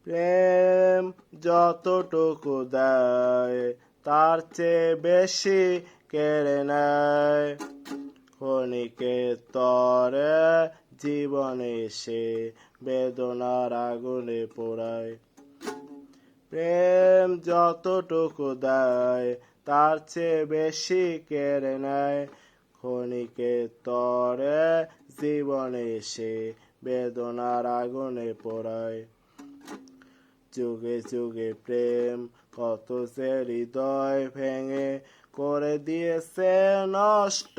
প্রেম যতটুকু দেয় তার চেয়ে বেশি কেড়ে নেয়। ক্ষণিকের তরে জীবনে সে বেদনার আগুনে পোড়ায়। প্রেম যতটুকু দেয় তার চেয়ে বেশি কেড়ে নেয়। ক্ষণিকের তরে জীবনে সে বেদনার আগুনে পোড়ায়। যুগে যুগে প্রেম কত যে হৃদয় ভেঙে করে দিয়েছে নষ্ট।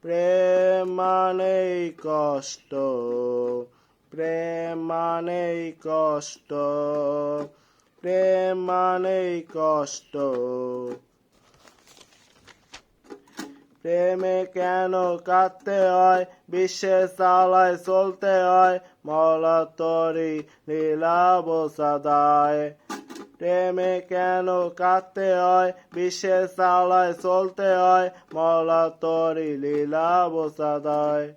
প্রেম মানেই কষ্ট, প্রেম মানেই কষ্ট, প্রেম মানেই কষ্ট। প্রেমে কেন কাঁদতে হয়, বিশ্বে চালায় চলতে হয়, মওলা তরি লীলা বোঝা দায়। প্রেমে কেন কাঁদতে হয়, বিশ্বে চালায় চলতে হয়, মওলা তরি লীলা বোঝা দায়।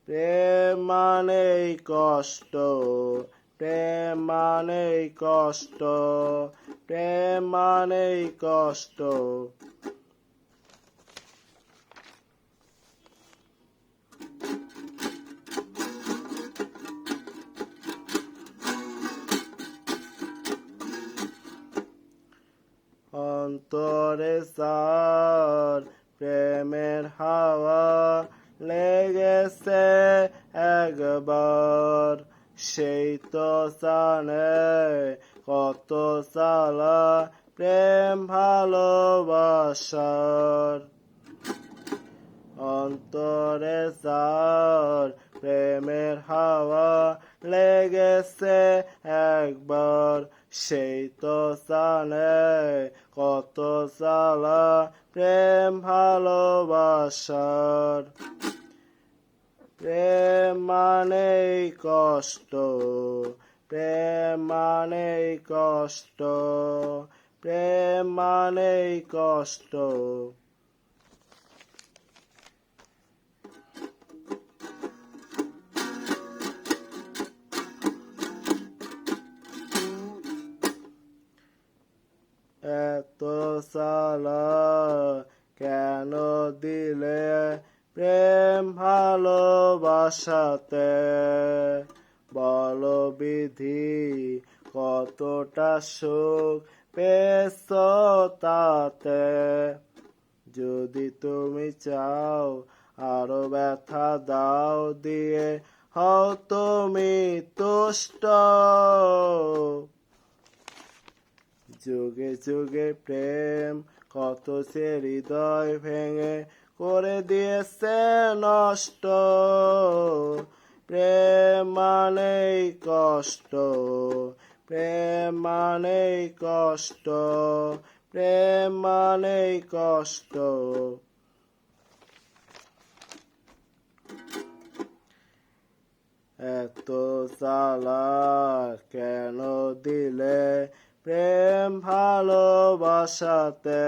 প্রেম মানেই কষ্ট, প্রেম মানেই কষ্ট, প্রেম মানেই কষ্ট। অন্তরে যার প্রেমের হাওয়া লেগেছে একবার, সেই তো জানে কত জ্বালা প্রেম ভালোবাসার। অন্তরে যার প্রেমের হাওয়া লেগেছে একবার, সেই তো জানে কত জ্বালা প্রেম ভালোবাসার। প্রেম মানেই কষ্ট, প্রেম মানেই কষ্ট, প্রেম মানেই কষ্ট। এত জ্বালা কেন দিলে প্রেম ভালোবাসাতে, বলো বিধি কতটা সুখ পেয়েছ তাতে। যদি তুমি চাও আরো ব্যথা দাও দিয়ে, হও তুমি তুষ্ট। যুগে যুগে প্রেম কত সে হৃদয় ভেঙে করে দিয়েছে নষ্ট। প্রেম মানেই কষ্ট, প্রেম মানেই কষ্ট, প্রেম মানেই কষ্ট। এত জ্বালা কেন দিলে প্রেম ভালোবাসাতে,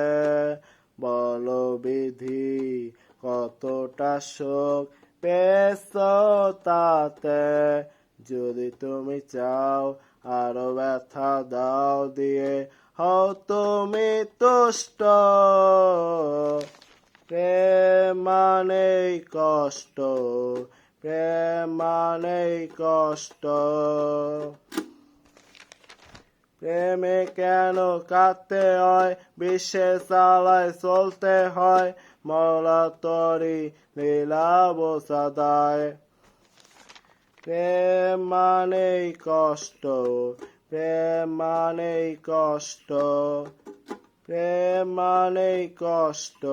বলো বিধি কতটা সুখ পেয়েছ তাতে। যদি তুমি চাও আরো ব্যথা দাও দিয়ে, হও তুমি তুষ্ট। প্রেম মানেই কষ্ট, প্রেম মানেই কষ্ট। প্রেমে কেন কাঁদতে হয়, বিশ্বে চালায় চলতে হয়, মওলা তরি লীলা বোঝা দায়। প্রেম মানেই কষ্ট, প্রেম মানেই কষ্ট, প্রেম মানেই কষ্ট,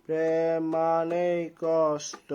প্রেম মানেই কষ্ট।